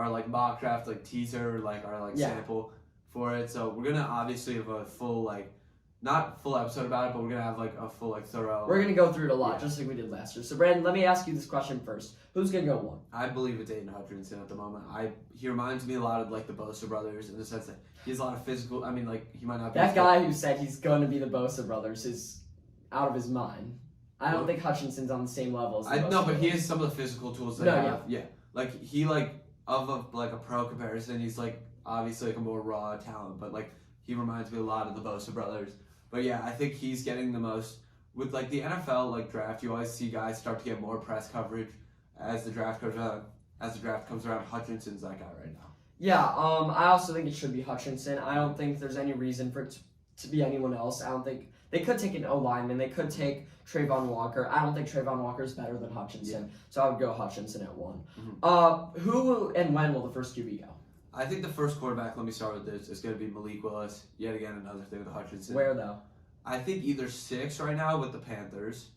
our like mock draft like teaser, like our like sample for it. So we're gonna obviously have a full like not full episode about it, but we're gonna have like a full like thorough. We're gonna go through it a lot, just like we did last year. So Brandon, let me ask you this question first. Who's gonna go 1? I believe it's Aiden Hutchinson at the moment. He reminds me a lot of like the Bosa brothers in the sense that he has a lot of physical. I mean, like he might not be that guy who said he's going to be the Bosa brothers is out of his mind. I don't think Hutchinson's on the same level as the Bosa No, but brothers. he has some of the physical tools that have. Yeah, like he like of a pro comparison, he's like obviously like a more raw talent, but like he reminds me a lot of the Bosa brothers. But yeah, I think he's getting the most with like the NFL like draft. You always see guys start to get more press coverage as the draft comes around. As the draft comes around, Hutchinson's that guy right now. Yeah, I also think it should be Hutchinson. I don't think there's any reason for it to be anyone else. I don't think they could take an O-lineman. They could take Trayvon Walker. I don't think Trayvon Walker is better than Hutchinson, so I would go Hutchinson at 1. Mm-hmm. Who and when will the first QB go? I think the first quarterback, let me start with this, is going to be Malik Willis. Yet again, another thing with Hutchinson. Where, though? I think either 6 right now with the Panthers,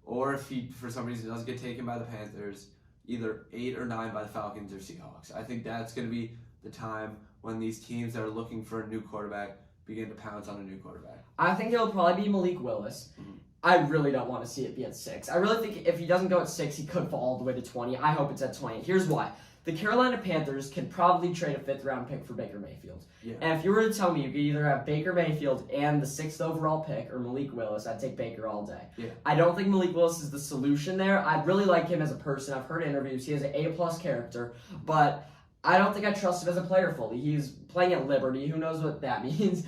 or if he, for some reason, doesn't get taken by the Panthers, either 8 or 9 by the Falcons or Seahawks. I think that's going to be the time when these teams that are looking for a new quarterback begin to pounce on a new quarterback. I think it'll probably be Malik Willis. Mm-hmm. I really don't want to see it be at 6. I really think if he doesn't go at 6, he could fall all the way to 20. I hope it's at 20. Here's why. The Carolina Panthers can probably trade a 5th-round pick for Baker Mayfield. Yeah. And if you were to tell me you could either have Baker Mayfield and the 6th overall pick or Malik Willis, I'd take Baker all day. Yeah. I don't think Malik Willis is the solution there. I really like him as a person. I've heard interviews. He has an A-plus character, but I don't think I trust him as a player fully. He's playing at Liberty. Who knows what that means?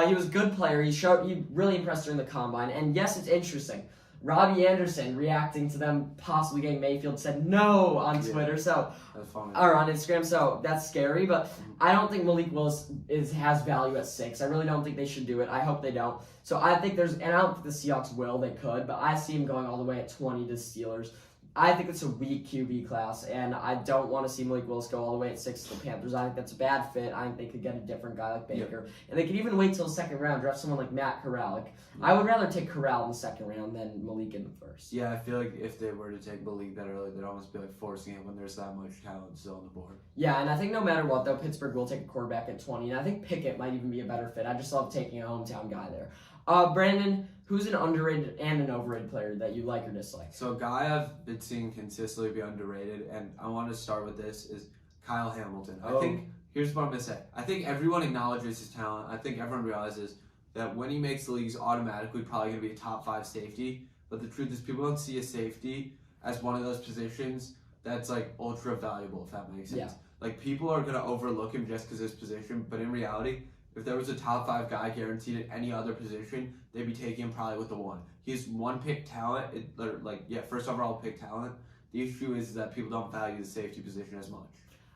He was a good player. He really impressed during the Combine. And yes, it's interesting. Robbie Anderson reacting to them possibly getting Mayfield said no on Twitter, so or on Instagram, so that's scary. But I don't think Malik Willis has value at 6. I really don't think they should do it. I hope they don't. So I think and I don't think the Seahawks will. They could, but I see him going all the way at 20 to Steelers. I think it's a weak QB class, and I don't want to see Malik Willis go all the way at 6 to the Panthers. I think that's a bad fit. I think they could get a different guy like Baker. Yep. And they could even wait till the 2nd round, draft someone like Matt Corral. Like, I would rather take Corral in the 2nd round than Malik in the 1st. Yeah, I feel like if they were to take Malik that early, they'd almost be like forcing it when there's that much talent still on the board. Yeah, and I think no matter what, though, Pittsburgh will take a quarterback at 20, and I think Pickett might even be a better fit. I just love taking a hometown guy there. Brandon, who's an underrated and an overrated player that you like or dislike? So a guy I've been seeing consistently be underrated, and I want to start with this, is Kyle Hamilton. I think, here's what I'm going to say. I think everyone acknowledges his talent. I think everyone realizes that when he makes the league, he's automatically probably going to be a top 5 safety. But the truth is people don't see a safety as one of those positions that's like ultra valuable, if that makes sense. Yeah. Like people are going to overlook him just because of his position, but in reality, if there was a top 5 guy guaranteed at any other position, they'd be taking him probably with the 1. He's 1 pick talent, first overall pick talent. The issue is that people don't value the safety position as much.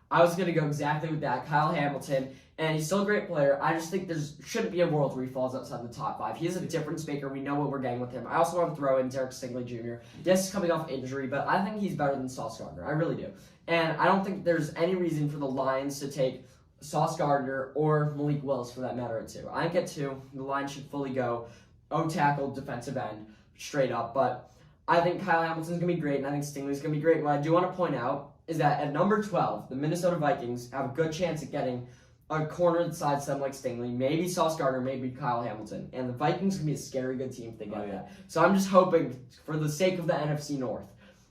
I was going to go exactly with that. Kyle Hamilton, and he's still a great player. I just think there shouldn't be a world where he falls outside the top 5. He is a difference maker. We know what we're getting with him. I also want to throw in Derek Stingley Jr. Yes, he's coming off injury, but I think he's better than Sauce Gardner. I really do. And I don't think there's any reason for the Lions to take Sauce Gardner or Malik Willis for that matter at 2. I think at 2, the line should fully go O-tackle, defensive end, straight up. But I think Kyle Hamilton's going to be great, and I think Stingley's going to be great. What I do want to point out is that at number 12, the Minnesota Vikings have a good chance at getting a corner that sides them like Stingley, maybe Sauce Gardner, maybe Kyle Hamilton. And the Vikings can be a scary good team if they get that. So I'm just hoping, for the sake of the NFC North,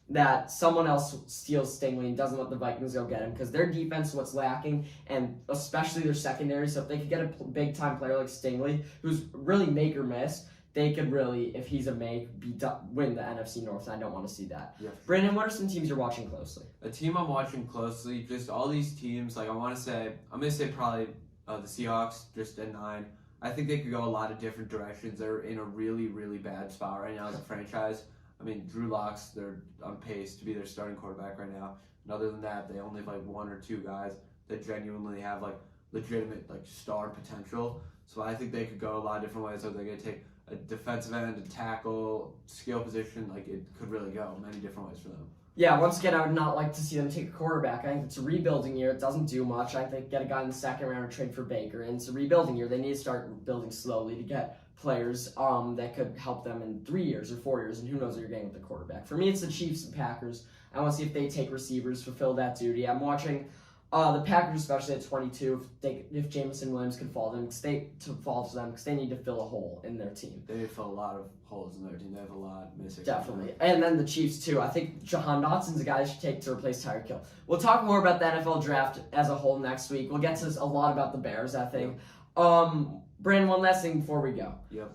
that someone else steals Stingley and doesn't let the Vikings go get him, because their defense is what's lacking, and especially their secondary. So if they could get a big-time player like Stingley, who's really make or miss, they could really, if he's a make, win the NFC North. And I don't want to see that. Yeah. Brandon, what are some teams you're watching closely? A team I'm watching closely, just all these teams, like I'm going to say probably the Seahawks, just at 9. I think they could go a lot of different directions. They're in a really, really bad spot right now as a franchise. I mean, Drew Lock's, they're on pace to be their starting quarterback right now. And other than that, they only have like 1 or 2 guys that genuinely have like legitimate like star potential. So I think they could go a lot of different ways. So they're going to take a defensive end, a tackle, skill position. Like it could really go many different ways for them. Yeah, once again, I would not like to see them take a quarterback. I think it's a rebuilding year. It doesn't do much. I think get a guy in the 2nd round or trade for Baker. And it's a rebuilding year. They need to start building slowly to get players that could help them in 3 years or 4 years. And who knows what you're getting with the quarterback. For me, it's the Chiefs and Packers. I want to see if they take receivers, fulfill that duty. I'm watching The Packers, especially at 22, if Jameson Williams can fall to them, because they need to fill a hole in their team. They fill a lot of holes in their team. They have a lot missing. Definitely. And then the Chiefs, too. I think Jahan Dotson's a guy they should take to replace Tyreek Hill. We'll talk more about the NFL draft as a whole next week. We'll get to a lot about the Bears, I think. Brandon, one last thing before we go. Yep.